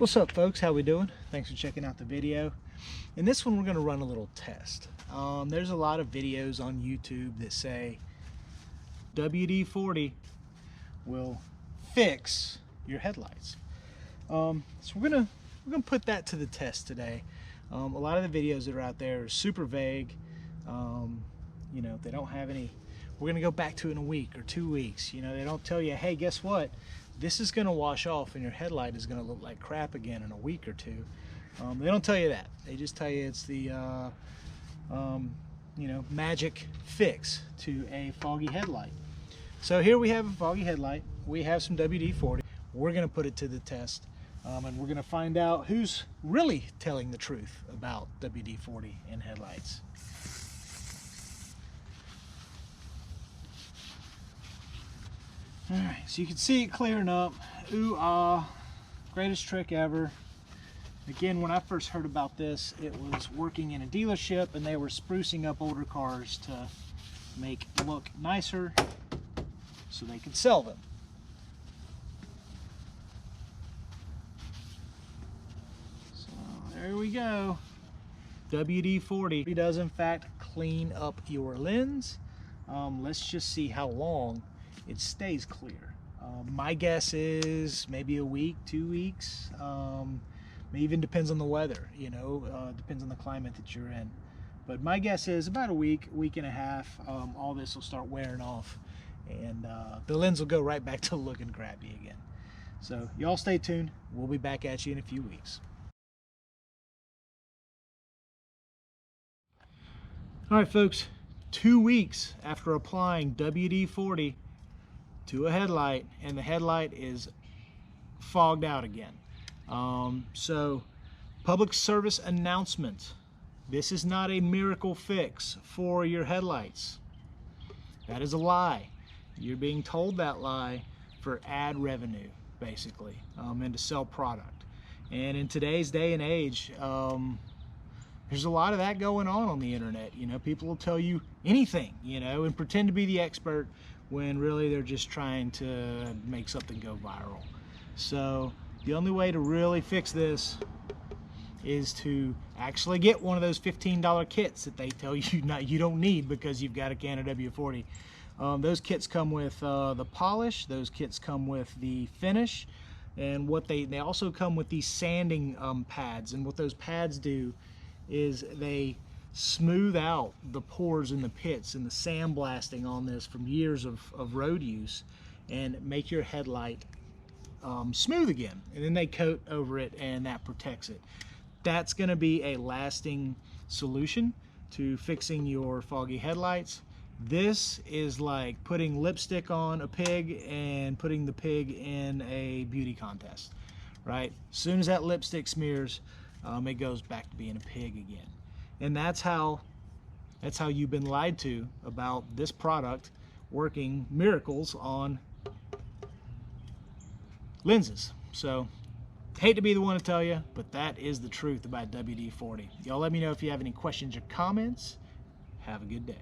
What's up, folks? How we doing? Thanks for checking out the video. In this one, we're going to run a little test. There's a lot of videos on YouTube that say WD-40 will fix your headlights. So we're gonna put that to the test today. A lot of the videos that are out there are super vague. You know, they don't have any. We're gonna go back to it in a week or 2 weeks. You know, they don't tell you, hey, guess what? This is gonna wash off and your headlight is gonna look like crap again in a week or two. They don't tell you that. They just tell you it's the you know, magic fix to a foggy headlight. So here we have a foggy headlight. We have some WD-40. We're gonna put it to the test, and we're gonna find out who's really telling the truth about WD-40 in headlights. All right, so you can see it clearing up. Ooh, greatest trick ever. Again, when I first heard about this, it was working in a dealership and they were sprucing up older cars to make look nicer so they could sell them. So there we go. WD-40 does in fact clean up your lens. Let's just see how long it stays clear. My guess is maybe a week, 2 weeks. It even depends on the weather, you know, depends on the climate that you're in. But my guess is about a week, week and a half, all this will start wearing off and the lens will go right back to looking crappy again. So y'all stay tuned. We'll be back at you in a few weeks. All right, folks, 2 weeks after applying WD-40 to a headlight, and the headlight is fogged out again. So public service announcement: this is not a miracle fix for your headlights. That is a lie. You're being told that lie for ad revenue, basically, and to sell product. And in today's day and age, there's a lot of that going on the internet. You know, people will tell you anything, you know, and pretend to be the expert when really they're just trying to make something go viral. So the only way to really fix this is to actually get one of those $15 kits that they tell you you don't need because you've got a can of WD-40. Those kits come with the polish. Those kits come with the finish, and what they also come with these sanding pads. And what those pads do is they smooth out the pores in the pits and the sandblasting on this from years of road use and make your headlight smooth again. And then they coat over it and that protects it. That's going to be a lasting solution to fixing your foggy headlights. This is like putting lipstick on a pig and putting the pig in a beauty contest, right? As soon as that lipstick smears, it goes back to being a pig again. And that's how you've been lied to about this product working miracles on lenses. So, hate to be the one to tell you, but that is the truth about WD-40. Y'all let me know if you have any questions or comments. Have a good day.